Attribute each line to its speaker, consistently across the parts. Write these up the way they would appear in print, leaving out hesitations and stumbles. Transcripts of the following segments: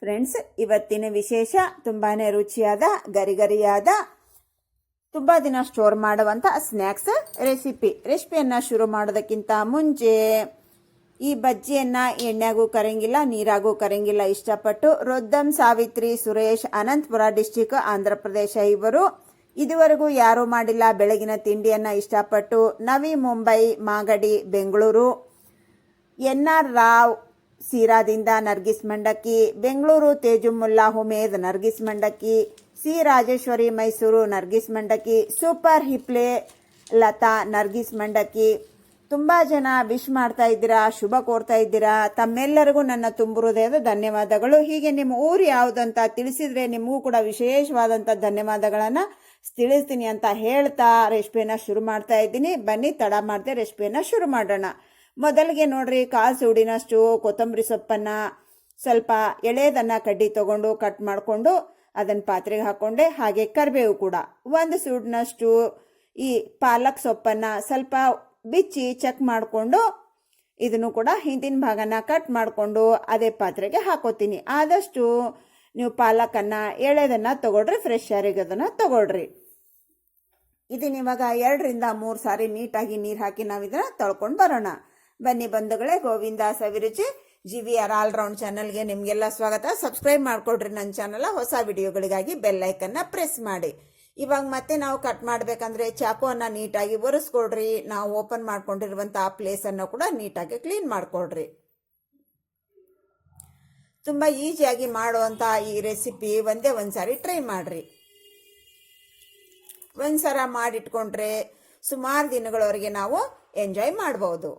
Speaker 1: Friends, ಇವತ್ತಿನ ವಿಶೇಷ ತುಂಬಾನೇ ರುಚಿಯಾದ ಗರಿಗರಿಯಾದ ತುಂಬಾ ದಿನ ಸ್ಟೋರ್ ಮಾಡುವಂತ ಸ್ನ್ಯಾಕ್ಸ್ ರೆಸಿಪಿಯನ್ನ ಶುರು ಮಾಡೋದಕ್ಕಿಂತ ಮುಂಚೆ ಈ ಬಜ್ಜಿಯನ್ನ ಎಣ್ಣೆಗೂ ಕರಂಗಿಲ್ಲ ನೀರಾಗೂ ಕರಂಗಿಲ್ಲ ಇಷ್ಟಪಟ್ಟು ರೊದ್ದಂ ಸಾವಿತ್ರಿ ಸುರೇಶ್, ಅನಂತಪುರ ಡಿಸ್ಟಿಕ್, ಆಂಧ್ರ ಪ್ರದೇಶ ಇವರು ಇದುವರೆಗೂ ಯಾರೂ ಮಾಡಿಲ್ಲ ಬೆಳಗಿನ ತಿಂಡಿಯನ್ನ ಇಷ್ಟಪಟ್ಟು ನವಿ ಮುಂಬೈ, ಮಾಗಡಿ, ಬೆಂಗಳೂರು, ಎನ್.ಆರ್. ರಾವ್ ಸೀರಾದಿಂದ ನರ್ಗಿಸ್ ಮಂಡಕ್ಕಿ, ಬೆಂಗಳೂರು ತೇಜುಮುಲ್ಲಾ ಹುಮೇದ್ ನರ್ಗಿಸ್ ಮಂಡಕ್ಕಿ, ಸಿ ರಾಜೇಶ್ವರಿ ಮೈಸೂರು ನರ್ಗಿಸ್ ಮಂಡಕ್ಕಿ, ಸೂಪರ್ ಹಿಪ್ಲೆ ಲತಾ ನರ್ಗಿಸ್ ಮಂಡಕ್ಕಿ. ತುಂಬಾ ಜನ ವಿಶ್ ಮಾಡ್ತಾ ಇದ್ದೀರಾ, ಶುಭ ಕೋರ್ತಾ ಇದ್ದೀರಾ. ತಮ್ಮೆಲ್ಲರಿಗೂ ನನ್ನ ತುಂಬು ಹೃದಯದ ಧನ್ಯವಾದಗಳು. ಹೀಗೆ ನಿಮ್ಮ ಊರು ಯಾವುದಂತ ತಿಳಿಸಿದ್ರೆ ನಿಮಗೂ ಕೂಡ ವಿಶೇಷವಾದಂತ ಧನ್ಯವಾದಗಳನ್ನ ತಿಳಿಸ್ತೀನಿ ಅಂತ ಹೇಳ್ತಾ ರೆಸಿಪಿಯನ್ನ ಶುರು ಮಾಡ್ತಾ ಇದ್ದೀನಿ. ಬನ್ನಿ ತಡ ಮಾಡದೆ ರೆಸಿಪಿಯನ್ನ ಶುರು ಮಾಡೋಣ. ಮೊದಲಿಗೆ ನೋಡ್ರಿ, ಕಾಲು ಸೂಡಿನಷ್ಟು ಕೊತ್ತಂಬರಿ ಸೊಪ್ಪನ್ನ ಸ್ವಲ್ಪ ಎಳೆದನ್ನ ಕಡ್ಡಿ ತಗೊಂಡು ಕಟ್ ಮಾಡಿಕೊಂಡು ಅದನ್ನ ಪಾತ್ರೆಗೆ ಹಾಕೊಂಡೆ. ಹಾಗೆ ಕರಿಬೇವು ಕೂಡ ಒಂದು ಸೂಡಿನಷ್ಟು, ಈ ಪಾಲಕ್ ಸೊಪ್ಪನ್ನ ಸ್ವಲ್ಪ ಬಿಚ್ಚಿ ಚೆಕ್ ಮಾಡಿಕೊಂಡು ಇದನ್ನು ಕೂಡ ಹಿಂದಿನ ಭಾಗನ ಕಟ್ ಮಾಡಿಕೊಂಡು ಅದೇ ಪಾತ್ರೆಗೆ ಹಾಕೋತೀನಿ. ಆದಷ್ಟು ನೀವು ಪಾಲಕನ್ನ ಎಳೆದನ್ನ ತಗೊಳ್ರಿ, ಫ್ರೆಶ್ ಆರಿಗೋದನ್ನ ತಗೊಳ್ರಿ. ಇದನ್ನ ಇವಾಗ 2 ರಿಂದ 3 ಸಾರಿ ನೀಟಾಗಿ ನೀರು ಹಾಕಿ ನಾವು ಇದನ್ನ ತೊಳ್ಕೊಂಡು ಬರೋಣ. ಬನ್ನಿ ಬಂಧುಗಳೇ, ಗೋವಿಂದ ಸವಿರುಚಿ GVR ಆಲ್ರೌಂಡ್ ಚಾನಲ್ಗೆ ನಿಮಗೆಲ್ಲ ಸ್ವಾಗತ. ಸಬ್ಸ್ಕ್ರೈಬ್ ಮಾಡ್ಕೊಳ್ರಿ ನನ್ನ ಚಾನಲ್. ಹೊಸ ವಿಡಿಯೋಗಳಿಗಾಗಿ ಬೆಲ್ ಐಕನ್ನ ಪ್ರೆಸ್ ಮಾಡಿ. ಇವಾಗ ಮತ್ತೆ ನಾವು ಕಟ್ ಮಾಡಬೇಕಂದ್ರೆ ಚಾಕುವನ್ನ ನೀಟಾಗಿ ಒರೆಸ್ಕೊಳ್ರಿ. ನಾವು ಓಪನ್ ಮಾಡ್ಕೊಂಡಿರುವಂತಹ ಪ್ಲೇಸ್ ಅನ್ನು ಕೂಡ ನೀಟಾಗಿ ಕ್ಲೀನ್ ಮಾಡ್ಕೊಳ್ರಿ. ತುಂಬಾ ಈಸಿಯಾಗಿ ಮಾಡುವಂತ ಈ ರೆಸಿಪಿ ಒಂದ್ಸಾರಿ ಟ್ರೈ ಮಾಡ್ರಿ. ಒಂದ್ಸಲ ಮಾಡಿಟ್ಕೊಂಡ್ರೆ ಸುಮಾರು ದಿನಗಳವರೆಗೆ ನಾವು ಎಂಜಾಯ್ ಮಾಡಬಹುದು.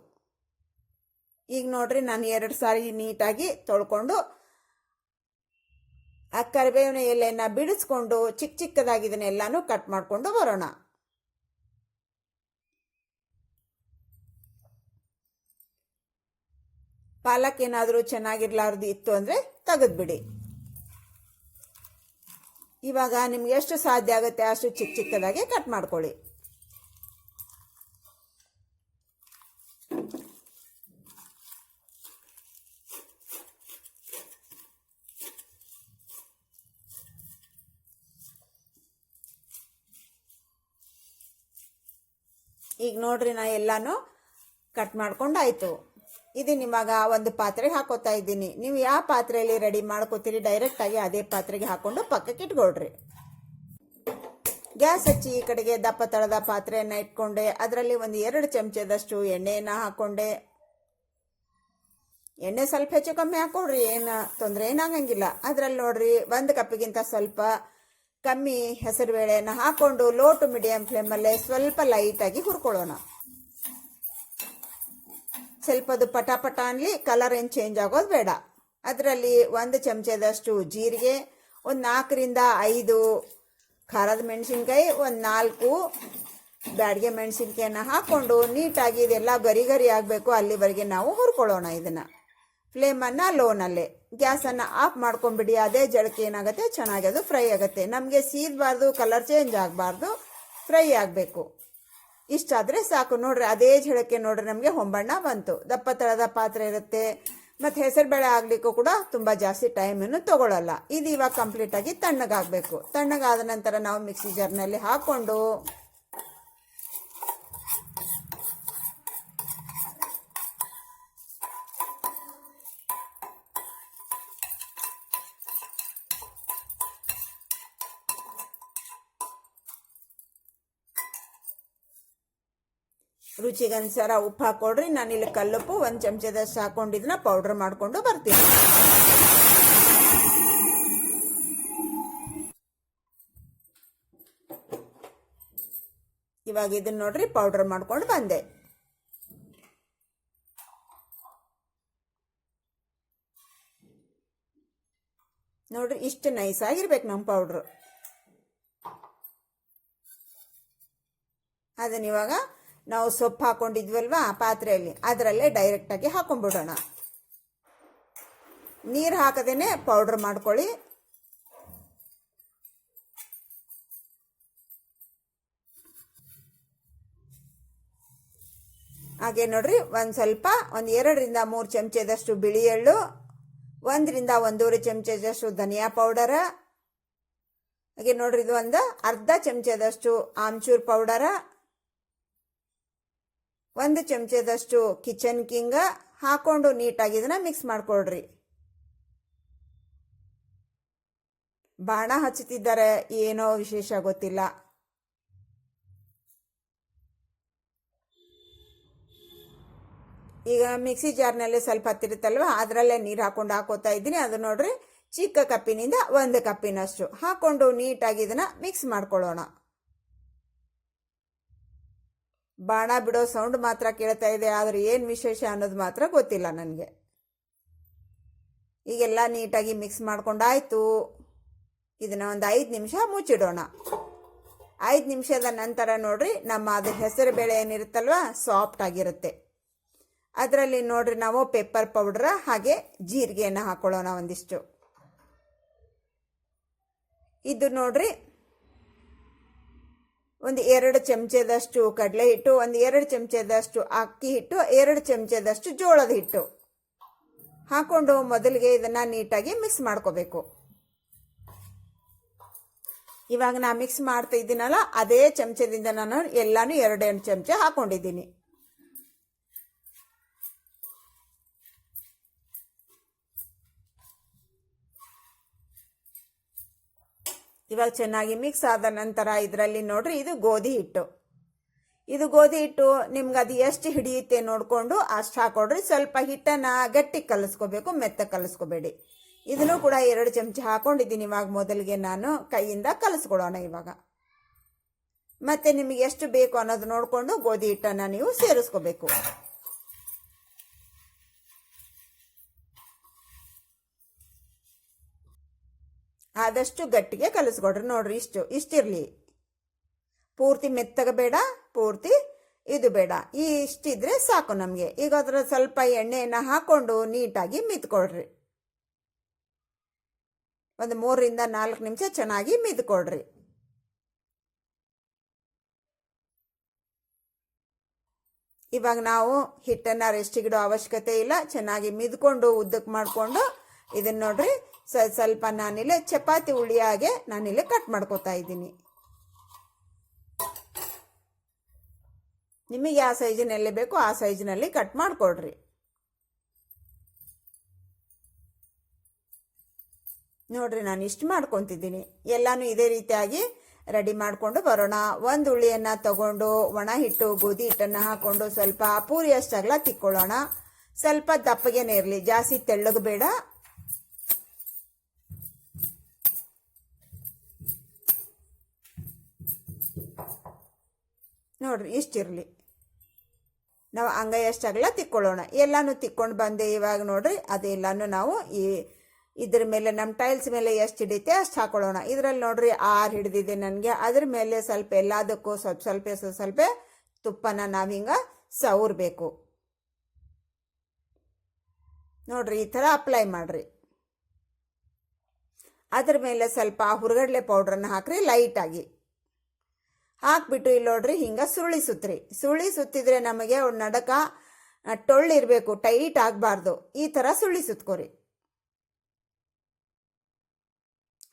Speaker 1: ಈಗ ನೋಡ್ರಿ, ನಾನು 2 ಸಾರಿ ನೀಟಾಗಿ ತೊಳ್ಕೊಂಡು ಆ ಕರಿಬೇವಿನ ಎಲೆಯನ್ನ ಬಿಡಿಸ್ಕೊಂಡು ಚಿಕ್ಕ ಚಿಕ್ಕದಾಗಿ ಇದನ್ನೆಲ್ಲಾನು ಕಟ್ ಮಾಡ್ಕೊಂಡು ಬರೋಣ. ಪಾಲಕ್ ಏನಾದರೂ ಚೆನ್ನಾಗಿರ್ಲಾರ್ದು ಇತ್ತು ಅಂದ್ರೆ ತೆಗೆದ್ಬಿಡಿ. ಇವಾಗ ನಿಮ್ಗೆ ಎಷ್ಟು ಸಾಧ್ಯ ಆಗುತ್ತೆ ಅಷ್ಟು ಚಿಕ್ಕ ಚಿಕ್ಕದಾಗಿ ಕಟ್ ಮಾಡ್ಕೊಳ್ಳಿ. ಈಗ ನೋಡ್ರಿ, ನಾ ಎಲ್ಲಾನು ಕಟ್ ಮಾಡ್ಕೊಂಡಾಯ್ತು. ಇದು ನಿಮಗೆ ಒಂದು ಪಾತ್ರೆಗೆ ಹಾಕೋತಾ ಇದ್ದೀನಿ. ನೀವು ಯಾವ ಪಾತ್ರೆಯಲ್ಲಿ ರೆಡಿ ಮಾಡ್ಕೋತೀರಿ ಡೈರೆಕ್ಟ್ ಆಗಿ ಅದೇ ಪಾತ್ರೆಗೆ ಹಾಕೊಂಡು ಪಕ್ಕಕ್ಕೆ ಇಟ್ಕೊಳ್ರಿ. ಗ್ಯಾಸ್ ಹಚ್ಚಿ ಈ ಕಡೆಗೆ ದಪ್ಪ ತಳದ ಪಾತ್ರೆಯನ್ನ ಇಟ್ಕೊಂಡೆ. ಅದರಲ್ಲಿ ಒಂದು 2 ಚಮಚದಷ್ಟು ಎಣ್ಣೆಯನ್ನ ಹಾಕೊಂಡೆ. ಎಣ್ಣೆ ಸ್ವಲ್ಪ ಹೆಚ್ಚು ಕಮ್ಮಿ ಹಾಕೊಳ್ರಿ, ಏನು ತೊಂದರೆ ಏನಾಗಂಗಿಲ್ಲ. ಅದ್ರಲ್ಲಿ ನೋಡ್ರಿ 1 ಕಪ್ಪಿಗಿಂತ ಸ್ವಲ್ಪ ಕಮ್ಮಿ ಹೆಸರುಬೇಳೆಯನ್ನು ಹಾಕೊಂಡು ಲೋ ಟು ಮೀಡಿಯಂ ಫ್ಲೇಮಲ್ಲೇ ಸ್ವಲ್ಪ ಲೈಟಾಗಿ ಹುರ್ಕೊಳ್ಳೋಣ. ಸ್ವಲ್ಪ ಅದು ಪಟಾಪಟ ಅನ್ಲಿ, ಕಲರ್ ಏನು ಚೇಂಜ್ ಆಗೋದು ಬೇಡ. ಅದರಲ್ಲಿ 1 ಚಮಚದಷ್ಟು ಜೀರಿಗೆ, ಒಂದು 4 ರಿಂದ 5 ಖಾರದ ಮೆಣಸಿನ್ಕಾಯಿ, ಒಂದು 4 ಬ್ಯಾಡಿಗೆ ಮೆಣಸಿನ್ಕಾಯಿನ ಹಾಕೊಂಡು ನೀಟಾಗಿ ಇದೆಲ್ಲ ಗರಿ ಗರಿ ಆಗಬೇಕು ಅಲ್ಲಿವರೆಗೆ ನಾವು ಹುರ್ಕೊಳ್ಳೋಣ. ಇದನ್ನ ಫ್ಲೇಮನ್ನು ಲೋನಲ್ಲೇ, ಗ್ಯಾಸನ್ನು ಆಫ್ ಮಾಡ್ಕೊಂಡ್ಬಿಡಿ. ಅದೇ ಜಳಕ್ಕೆ ಏನಾಗುತ್ತೆ, ಚೆನ್ನಾಗಿ ಅದು ಫ್ರೈ ಆಗುತ್ತೆ. ನಮಗೆ ಸೀದಬಾರ್ದು, ಕಲರ್ ಚೇಂಜ್ ಆಗಬಾರ್ದು, ಫ್ರೈ ಆಗಬೇಕು. ಇಷ್ಟಾದರೆ ಸಾಕು. ನೋಡ್ರಿ, ಅದೇ ಝಳಕ್ಕೆ ನೋಡ್ರಿ ನಮಗೆ ಹೊಂಬಣ್ಣ ಬಂತು. ದಪ್ಪ ತಳದ ಪಾತ್ರೆ ಇರುತ್ತೆ, ಮತ್ತು ಹೆಸರುಬೇಳೆ ಆಗ್ಲಿಕ್ಕೂ ಕೂಡ ತುಂಬ ಜಾಸ್ತಿ ಟೈಮನ್ನು ತಗೊಳ್ಳಲ್ಲ. ಇದು ಇವಾಗ ಕಂಪ್ಲೀಟಾಗಿ ತಣ್ಣಗಾಗಬೇಕು. ತಣ್ಣಗಾದ ನಂತರ ನಾವು ಮಿಕ್ಸಿ ಜಾರ್ನಲ್ಲಿ ಹಾಕ್ಕೊಂಡು ರುಚಿಗನುಸಾರ ಉಪ್ಪು ಹಾಕೊಡ್ರಿ. ನಾನಿಲ್ಲಿ ಕಲ್ಲುಪ್ಪು 1 ಚಮಚದಷ್ಟು ಹಾಕೊಂಡಿದ್ದನ್ನ ಪೌಡರ್ ಮಾಡಿಕೊಂಡು ಬರ್ತೀನಿ. ಇವಾಗ ಇದನ್ನ ನೋಡ್ರಿ ಪೌಡರ್ ಮಾಡ್ಕೊಂಡು ಬಂದೆ. ನೋಡ್ರಿ, ಇಷ್ಟು ನೈಸ್ ಆಗಿರ್ಬೇಕು ನಮ್ಮ ಪೌಡ್ರು. ಅದನ್ನ ಇವಾಗ ನಾವು ಸೊಪ್ಪು ಹಾಕೊಂಡಿದ್ವಲ್ವಾ ಪಾತ್ರೆಯಲ್ಲಿ, ಅದರಲ್ಲೇ ಡೈರೆಕ್ಟಾಗಿ ಹಾಕೊಂಡ್ಬಿಡೋಣ. ನೀರು ಹಾಕದೇನೆ ಪೌಡರ್ ಮಾಡ್ಕೊಳ್ಳಿ. ಹಾಗೆ ನೋಡ್ರಿ, ಒಂದು 2 ರಿಂದ 3 ಚಮಚದಷ್ಟು ಬಿಳಿ ಎಳ್ಳು, 1ರಿಂದ 1.5 ಚಮಚದಷ್ಟು ಧನಿಯಾ ಪೌಡರ, ಹಾಗೆ ನೋಡ್ರಿ ಇದು ಒಂದು ಅರ್ಧ ಚಮಚದಷ್ಟು ಆಮ್ಚೂರ್ ಪೌಡರ, 1 ಚಮಚದಷ್ಟು ಕಿಚನ್ ಕಿಂಗ್ ಹಾಕೊಂಡು ನೀಟಾಗಿ ಇದನ್ನ ಮಿಕ್ಸ್ ಮಾಡ್ಕೊಳ್ರಿ. ಬಾಣ ಹಚ್ಚುತ್ತಿದ್ದಾರೆ, ಏನೋ ವಿಶೇಷ ಗೊತ್ತಿಲ್ಲ. ಈಗ ಮಿಕ್ಸಿ ಜಾರ್ನಲ್ಲಿ ಸ್ವಲ್ಪ ಹತ್ತಿರುತ್ತಲ್ವ, ಅದರಲ್ಲೇ ನೀರು ಹಾಕೋತಾ ಇದ್ದೀನಿ. ಅದು ನೋಡ್ರಿ ಚಿಕ್ಕ ಕಪ್ಪಿನಿಂದ 1 ಕಪ್ಪಿನಷ್ಟು ಹಾಕೊಂಡು ನೀಟಾಗಿ ಇದನ್ನ ಮಿಕ್ಸ್ ಮಾಡ್ಕೊಳ್ಳೋಣ. ಬಾಣ ಬಿಡೋ ಸೌಂಡ್ ಮಾತ್ರ ಕೇಳ್ತಾ ಇದೆ, ಆದ್ರೆ ಏನು ವಿಶೇಷ ಅನ್ನೋದು ಮಾತ್ರ ಗೊತ್ತಿಲ್ಲ ನನಗೆ. ಈಗೆಲ್ಲ ನೀಟಾಗಿ ಮಿಕ್ಸ್ ಮಾಡ್ಕೊಂಡಾಯ್ತು. ಇದನ್ನ ಒಂದು 5 ನಿಮಿಷ ಮುಚ್ಚಿಡೋಣ. 5 ನಿಮಿಷದ ನಂತರ ನೋಡ್ರಿ ನಮ್ಮ ಅದು ಹೆಸರು ಬೇಳೆ ಏನಿರುತ್ತಲ್ವ ಸಾಫ್ಟ್ ಆಗಿರುತ್ತೆ. ಅದರಲ್ಲಿ ನೋಡ್ರಿ ನಾವು ಪೆಪ್ಪರ್ ಪೌಡ್ರ ಹಾಗೆ ಜೀರಿಗೆಯನ್ನು ಹಾಕೊಳ್ಳೋಣ ಒಂದಿಷ್ಟು. ಇದು ನೋಡ್ರಿ ಒಂದು 2 ಚಮಚದಷ್ಟು ಕಡಲೆ ಹಿಟ್ಟು, ಒಂದು 2 ಚಮಚದಷ್ಟು ಅಕ್ಕಿ ಹಿಟ್ಟು, 2 ಚಮಚದಷ್ಟು ಜೋಳದ ಹಿಟ್ಟು ಹಾಕೊಂಡು ಮೊದಲಿಗೆ ಇದನ್ನ ನೀಟಾಗಿ ಮಿಕ್ಸ್ ಮಾಡ್ಕೋಬೇಕು. ಇವಾಗ ನಾ ಮಿಕ್ಸ್ ಮಾಡ್ತಾ ಇದ್ದೀನಲ್ಲ, ಅದೇ ಚಮಚದಿಂದ ನಾನು ಎಲ್ಲಾನು 2 ಚಮಚ ಹಾಕೊಂಡಿದ್ದೀನಿ. ಇವಾಗ ಚೆನ್ನಾಗಿ ಮಿಕ್ಸ್ ಆದ ನಂತರ ಇದರಲ್ಲಿ ನೋಡ್ರಿ ಇದು ಗೋಧಿ ಹಿಟ್ಟು. ಇದು ಗೋಧಿ ಹಿಟ್ಟು ನಿಮ್ಗೆ ಅದು ಎಷ್ಟು ಹಿಡಿಯುತ್ತೆ ನೋಡ್ಕೊಂಡು ಅಷ್ಟು ಹಾಕೊಡ್ರಿ. ಸ್ವಲ್ಪ ಹಿಟ್ಟನ್ನ ಗಟ್ಟಿ ಕಲಿಸ್ಕೋಬೇಕು, ಮೆತ್ತ ಕಲಿಸ್ಕೋಬೇಡಿ. ಇದನ್ನು ಕೂಡ 2 ಚಮಚ ಹಾಕೊಂಡಿದ್ದೀನಿ. ಇವಾಗ ಮೊದಲಿಗೆ ನಾನು ಕೈಯಿಂದ ಕಲಿಸ್ಕೊಡೋಣ ಇವಾಗ. ಮತ್ತೆ ನಿಮಗೆ ಎಷ್ಟು ಬೇಕು ಅನ್ನೋದು ನೋಡ್ಕೊಂಡು ಗೋಧಿ ಹಿಟ್ಟನ್ನ ನೀವು ಸೇರಿಸ್ಕೋಬೇಕು. ಆದಷ್ಟು ಗಟ್ಟಿಗೆ ಕಲಿಸ್ಕೊಡ್ರಿ. ನೋಡ್ರಿ ಇಷ್ಟಿರ್ಲಿ, ಪೂರ್ತಿ ಮೆತ್ತಗ ಬೇಡ, ಪೂರ್ತಿ ಇದು ಬೇಡ, ಇಷ್ಟಿದ್ರೆ ಸಾಕು ನಮಗೆ. ಈಗ ಅದರ ಸ್ವಲ್ಪ ಎಣ್ಣೆಯನ್ನು ಹಾಕೊಂಡು ನೀಟಾಗಿ ಮಿತ್ಕೊಡ್ರಿ. ಒಂದು 3ರಿಂದ 4 ನಿಮಿಷ ಚೆನ್ನಾಗಿ ಮಿದ್ಕೊಡ್ರಿ. ಇವಾಗ ನಾವು ಹಿಟ್ಟನ್ನು ರೆಸ್ಟಿಗಿಡೋ ಅವಶ್ಯಕತೆ ಇಲ್ಲ. ಚೆನ್ನಾಗಿ ಮಿದ್ಕೊಂಡು ಉದ್ದಕ್ಕೆ ಮಾಡಿಕೊಂಡು ಇದನ್ನ ನೋಡ್ರಿ ಸ್ವಲ್ಪ ನಾನಿಲ್ಲಿ ಚಪಾತಿ ಉಳಿಯಾಗೆ ನಾನಿಲ್ಲಿ ಕಟ್ ಮಾಡ್ಕೋತಾ ಇದ್ದೀನಿ. ನಿಮಗೆ ಯಾವ ಸೈಜಿನಲ್ಲಿ ಬೇಕು ಆ ಸೈಜಿನಲ್ಲಿ ಕಟ್ ಮಾಡ್ಕೊಡ್ರಿ. ನೋಡ್ರಿ ನಾನು ಇಷ್ಟು ಮಾಡ್ಕೊತಿದ್ದೀನಿ. ಎಲ್ಲಾನು ಇದೇ ರೀತಿಯಾಗಿ ರೆಡಿ ಮಾಡಿಕೊಂಡು ಬರೋಣ. 1 ಉಳ್ಳಿಯನ್ನು ತಗೊಂಡು ಒಣ ಹಿಟ್ಟು ಗೋಧಿ ಹಿಟ್ಟನ್ನು ಹಾಕೊಂಡು ಸ್ವಲ್ಪ ಪೂರಿ ಅಷ್ಟಾಗಲ ತಿಕ್ಕೊಳ್ಳೋಣ. ಸ್ವಲ್ಪ ದಪ್ಪಗೆನೇ ಇರಲಿ, ಜಾಸ್ತಿ ತೆಳ್ಳಗೆ ಬೇಡ. ನೋಡ್ರಿ ಇಷ್ಟಿರಲಿ. ನಾವು ಅಂಗೈ ಅಷ್ಟಾಗಲ ತಿಕ್ಕೊಳ್ಳೋಣ. ಎಲ್ಲಾನು ತಿಕ್ಕೊಂಡು ಬಂದೆ. ಇವಾಗ ನೋಡ್ರಿ ಅದೆಲ್ಲಾನು ನಾವು ಇದ್ರ ಮೇಲೆ ನಮ್ಮ ಟೈಲ್ಸ್ ಮೇಲೆ ಎಷ್ಟು ಹಿಡಿಯುತ್ತೆ ಅಷ್ಟು ಹಾಕೊಳ್ಳೋಣ. ಇದರಲ್ಲಿ ನೋಡ್ರಿ 6 ಹಿಡಿದಿದೆ ನನಗೆ. ಅದ್ರ ಮೇಲೆ ಸ್ವಲ್ಪ ಎಲ್ಲದಕ್ಕೂ ಸ್ವಲ್ಪ ತುಪ್ಪನ ನಾವು ಹಿಂಗೆ ಸವರ್ಬೇಕು. ನೋಡ್ರಿ ಈ ಥರ ಅಪ್ಲೈ ಮಾಡ್ರಿ. ಅದ್ರ ಮೇಲೆ ಸ್ವಲ್ಪ ಹುರ್ಗಡ್ಲೆ ಪೌಡ್ರನ್ನ ಹಾಕ್ರಿ ಲೈಟಾಗಿ. ಹಾಕ್ಬಿಟ್ಟು ಇಲ್ಲಿ ನೋಡ್ರಿ ಹಿಂಗೆ ಸುಳಿ ಸುತ್ತಿದ್ರೆ ನಮಗೆ ನಡಕ ಟೊಳ್ಳಿರಬೇಕು, ಟೈಟ್ ಆಗಬಾರ್ದು. ಈ ಥರ ಸುಳಿ ಸುತ್ಕೋರಿ.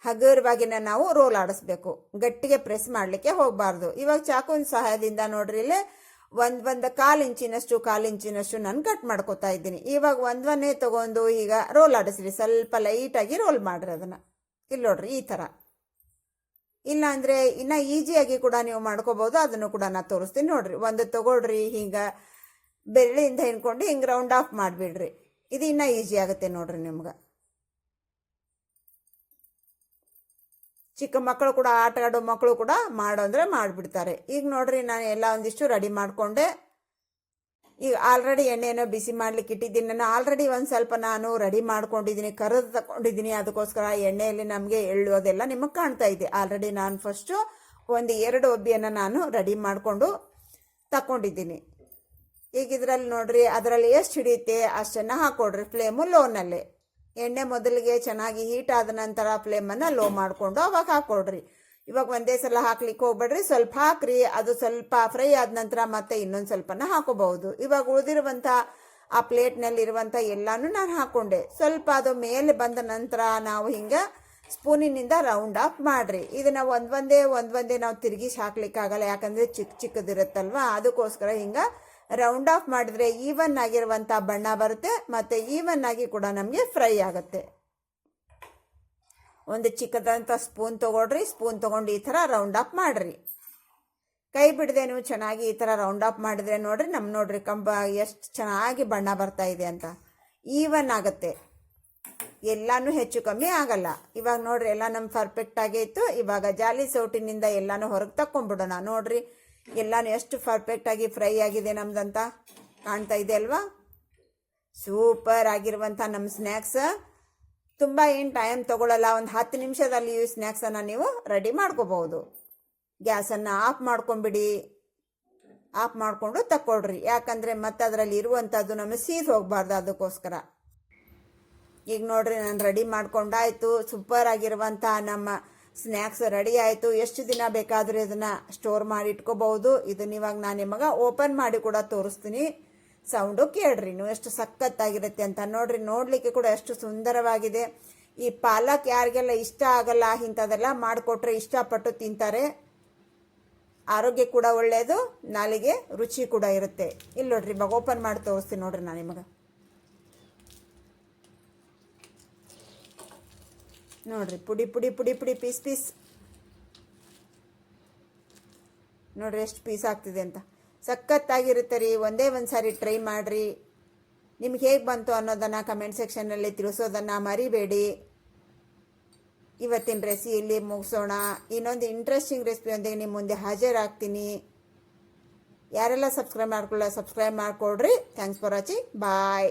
Speaker 1: ಹಗುರವಾಗಿನ ನಾವು ರೋಲ್ ಆಡಿಸ್ಬೇಕು, ಗಟ್ಟಿಗೆ ಪ್ರೆಸ್ ಮಾಡಲಿಕ್ಕೆ ಹೋಗಬಾರ್ದು. ಇವಾಗ ಚಾಕುವಿನ ಸಹಾಯದಿಂದ ನೋಡ್ರಿ ಇಲ್ಲಿ ಒಂದು 1/4 ಇಂಚಿನಷ್ಟು ನಾನು ಕಟ್ ಮಾಡ್ಕೋತಾ ಇದ್ದೀನಿ. ಇವಾಗ ಒಂದನ್ನೇ ತಗೊಂಡು ಈಗ ರೋಲ್ ಆಡಿಸ್ರಿ. ಸ್ವಲ್ಪ ಲೈಟಾಗಿ ರೋಲ್ ಮಾಡ್ರಿ ಅದನ್ನ. ಇಲ್ಲಿ ನೋಡ್ರಿ ಈ ಥರ. ಇಲ್ಲ ಅಂದರೆ ಇನ್ನು ಈಸಿಯಾಗಿ ಕೂಡ ನೀವು ಮಾಡ್ಕೋಬಹುದು. ಅದನ್ನು ಕೂಡ ನಾನು ತೋರಿಸ್ತೀನಿ. ನೋಡ್ರಿ ಒಂದು ತಗೊಳ್ರಿ, ಹಿಂಗೆ ಬೆರಳಿಂದ ಹಿಂಡ್ಕೊಂಡು ಹಿಂಗೆ ರೌಂಡ್ ಆಫ್ ಮಾಡಿಬಿಡ್ರಿ. ಇದು ಇನ್ನೂ ಈಸಿ ಆಗುತ್ತೆ ನೋಡ್ರಿ ನಿಮ್ಗೆ. ಚಿಕ್ಕ ಮಕ್ಕಳು ಕೂಡ, ಆಟ ಆಡೋ ಮಕ್ಕಳು ಕೂಡ ಮಾಡೋಂದ್ರೆ ಮಾಡಿಬಿಡ್ತಾರೆ. ಈಗ ನೋಡ್ರಿ ನಾನು ಎಲ್ಲ ಒಂದಿಷ್ಟು ರೆಡಿ ಮಾಡಿಕೊಂಡೆ. ಈಗ ಆಲ್ರೆಡಿ ಎಣ್ಣೆನೋ ಬಿಸಿ ಮಾಡ್ಲಿಕ್ಕೆ ಇಟ್ಟಿದ್ದೀನಿ. ನಾನು ಆಲ್ರೆಡಿ ಒಂದು ಸ್ವಲ್ಪ ನಾನು ರೆಡಿ ಮಾಡ್ಕೊಂಡಿದ್ದೀನಿ, ಕರೆದು ತಗೊಂಡಿದ್ದೀನಿ. ಅದಕ್ಕೋಸ್ಕರ ಎಣ್ಣೆಯಲ್ಲಿ ನಮಗೆ ಎಳ್ಳು ಅದೆಲ್ಲ ನಿಮಗೆ ಕಾಣ್ತಾ ಇದೆ. ಆಲ್ರೆಡಿ ನಾನು ಫಸ್ಟು ಒಂದು 2 ಒಬ್ಬಿಯನ್ನು ನಾನು ರೆಡಿ ಮಾಡಿಕೊಂಡು ತಗೊಂಡಿದ್ದೀನಿ. ಈಗ ಇದರಲ್ಲಿ ನೋಡ್ರಿ ಅದರಲ್ಲಿ ಎಷ್ಟು ಹಿಡಿಯುತ್ತೆ ಅಷ್ಟನ್ನು ಹಾಕೊಡ್ರಿ. ಫ್ಲೇಮು ಲೋನಲ್ಲೇ. ಎಣ್ಣೆ ಮೊದಲಿಗೆ ಚೆನ್ನಾಗಿ ಹೀಟ್ ಆದ ನಂತರ ಫ್ಲೇಮನ್ನು ಲೋ ಮಾಡಿಕೊಂಡು ಅವಾಗ ಹಾಕೊಡ್ರಿ. ಇವಾಗ ಒಂದೇ ಸಲ ಹಾಕ್ಲಿಕ್ಕೆ ಹೋಗ್ಬೇಡ್ರಿ, ಸ್ವಲ್ಪ ಹಾಕ್ರಿ. ಅದು ಸ್ವಲ್ಪ ಫ್ರೈ ಆದ ನಂತರ ಮತ್ತೆ ಇನ್ನೊಂದು ಸ್ವಲ್ಪನ ಹಾಕೋಬಹುದು. ಇವಾಗ ಉಳಿದಿರುವಂಥ ಆ ಪ್ಲೇಟ್ನಲ್ಲಿರುವಂಥ ಎಲ್ಲನೂ ನಾನು ಹಾಕ್ಕೊಂಡೆ. ಸ್ವಲ್ಪ ಅದು ಮೇಲೆ ಬಂದ ನಂತರ ನಾವು ಹಿಂಗೆ ಸ್ಪೂನಿನಿಂದ ರೌಂಡ್ ಆಫ್ ಮಾಡಿರಿ. ಇದನ್ನು ಒಂದೊಂದೇ ನಾವು ತಿರುಗಿಸಿ ಹಾಕ್ಲಿಕ್ಕಾಗಲ್ಲ, ಯಾಕಂದರೆ ಚಿಕ್ಕದಿರುತ್ತಲ್ವ. ಅದಕ್ಕೋಸ್ಕರ ಹಿಂಗೆ ರೌಂಡ್ ಆಫ್ ಮಾಡಿದ್ರೆ ಈವನ್ ಆಗಿರುವಂಥ ಬಣ್ಣ ಬರುತ್ತೆ ಮತ್ತು ಈವನ್ ಆಗಿ ಕೂಡ ನಮಗೆ ಫ್ರೈ ಆಗುತ್ತೆ. ಒಂದು ಚಿಕ್ಕದಂಥ ಸ್ಪೂನ್ ತೊಗೊಳ್ರಿ. ಸ್ಪೂನ್ ತೊಗೊಂಡು ಈ ಥರ ರೌಂಡ್ ಆಫ್ ಮಾಡಿರಿ. ಕೈ ಬಿಡದೆ ನೀವು ಚೆನ್ನಾಗಿ ಈ ಥರ ರೌಂಡ್ ಆಫ್ ಮಾಡಿದ್ರೆ ನೋಡ್ರಿ ಎಷ್ಟು ಚೆನ್ನಾಗಿ ಬಣ್ಣ ಬರ್ತಾ ಇದೆ ಅಂತ. ಈವನ್ ಆಗುತ್ತೆ, ಎಲ್ಲನೂ ಹೆಚ್ಚು ಕಮ್ಮಿ ಆಗಲ್ಲ. ಇವಾಗ ನೋಡ್ರಿ ಎಲ್ಲ ನಮ್ಗೆ ಪರ್ಫೆಕ್ಟ್ ಆಗೈತು. ಇವಾಗ ಜಾಲಿ ಸೌಟಿನಿಂದ ಎಲ್ಲನೂ ಹೊರಗೆ ತಕ್ಕೊಂಡ್ಬಿಡೋಣ. ನೋಡ್ರಿ ಎಲ್ಲನೂ ಎಷ್ಟು ಪರ್ಫೆಕ್ಟಾಗಿ ಫ್ರೈ ಆಗಿದೆ ನಮ್ದಂತ ಕಾಣ್ತಾ ಇದೆ ಅಲ್ವಾ. ಸೂಪರ್ ಆಗಿರುವಂಥ ನಮ್ಮ ಸ್ನ್ಯಾಕ್ಸ್. ತುಂಬ ಏನು ಟೈಮ್ ತೊಗೊಳ್ಳಲ್ಲ, ಒಂದು 10 ನಿಮಿಷದಲ್ಲಿ ಈ ಸ್ನ್ಯಾಕ್ಸನ್ನು ನೀವು ರೆಡಿ ಮಾಡ್ಕೋಬಹುದು. ಗ್ಯಾಸನ್ನು ಆಫ್ ಮಾಡ್ಕೊಂಬಿಡಿ. ಆಫ್ ಮಾಡಿಕೊಂಡು ತಕ್ಕೊಳ್ರಿ, ಯಾಕಂದರೆ ಮತ್ತೆ ಅದರಲ್ಲಿ ಇರುವಂಥದ್ದು ನಮಗೆ ಸೀದ್ ಹೋಗಬಾರ್ದು. ಅದಕ್ಕೋಸ್ಕರ ಈಗ ನೋಡ್ರಿ ನಾನು ರೆಡಿ ಮಾಡ್ಕೊಂಡಾಯ್ತು. ಸೂಪರ್ ಆಗಿರುವಂಥ ನಮ್ಮ ಸ್ನ್ಯಾಕ್ಸ್ ರೆಡಿ ಆಯಿತು. ಎಷ್ಟು ದಿನ ಬೇಕಾದರೂ ಇದನ್ನು ಸ್ಟೋರ್ ಮಾಡಿ ಇಟ್ಕೋಬಹುದು. ಇದನ್ನ ಇವಾಗ ನಾನು ನಿಮಗೆ ಓಪನ್ ಮಾಡಿ ಕೂಡ ತೋರಿಸ್ತೀನಿ. ಸೌಂಡು ಕೇಳ್ರಿ ನೀವು ಎಷ್ಟು ಸಖತ್ತಾಗಿರುತ್ತೆ ಅಂತ. ನೋಡ್ರಿ ನೋಡಲಿಕ್ಕೆ ಕೂಡ ಎಷ್ಟು ಸುಂದರವಾಗಿದೆ. ಈ ಪಾಲಕ್ ಯಾರಿಗೆಲ್ಲ ಇಷ್ಟ ಆಗಲ್ಲ, ಇಂಥದೆಲ್ಲ ಮಾಡಿಕೊಟ್ರೆ ಇಷ್ಟಪಟ್ಟು ತಿಂತಾರೆ. ಆರೋಗ್ಯ ಕೂಡ ಒಳ್ಳೆಯದು, ನಾಲಿಗೆ ರುಚಿ ಕೂಡ ಇರುತ್ತೆ. ಇಲ್ಲಿ ನೋಡ್ರಿ ಇವಾಗ ಓಪನ್ ಮಾಡಿ ತೋರಿಸ್ತೀನಿ. ನೋಡ್ರಿ ನಾನು ನಿಮಗೆ ನೋಡ್ರಿ ಪುಡಿ ಪುಡಿ ಪುಡಿ ಪುಡಿ ಪೀಸ್ ನೋಡ್ರಿ ಎಷ್ಟು ಪೀಸ್ ಆಗ್ತಿದೆ ಅಂತ. ಸಖತ್ತಾಗಿರುತ್ತೆ ರೀ. ಒಂದೇ ಒಂದು ಸಾರಿ ಟ್ರೈ ಮಾಡಿರಿ. ನಿಮ್ಗೆ ಹೇಗೆ ಬಂತು ಅನ್ನೋದನ್ನು ಕಮೆಂಟ್ ಸೆಕ್ಷನ್ನಲ್ಲಿ ತಿಳಿಸೋದನ್ನು ಮರಿಬೇಡಿ. ಇವತ್ತಿನ ರೆಸಿಪಿ ಇಲ್ಲಿ ಮುಗಿಸೋಣ. ಇನ್ನೊಂದು ಇಂಟ್ರೆಸ್ಟಿಂಗ್ ರೆಸಿಪಿಯೊಂದಿಗೆ ನಿಮ್ಮ ಮುಂದೆ ಹಾಜರಾಗ್ತೀನಿ. ಯಾರೆಲ್ಲ ಸಬ್ಸ್ಕ್ರೈಬ್ ಮಾಡ್ಕೊಳ್ಳ ಸಬ್ಸ್ಕ್ರೈಬ್ ಮಾಡಿಕೊಡ್ರಿ. Thanks for watching. ಬಾಯ್.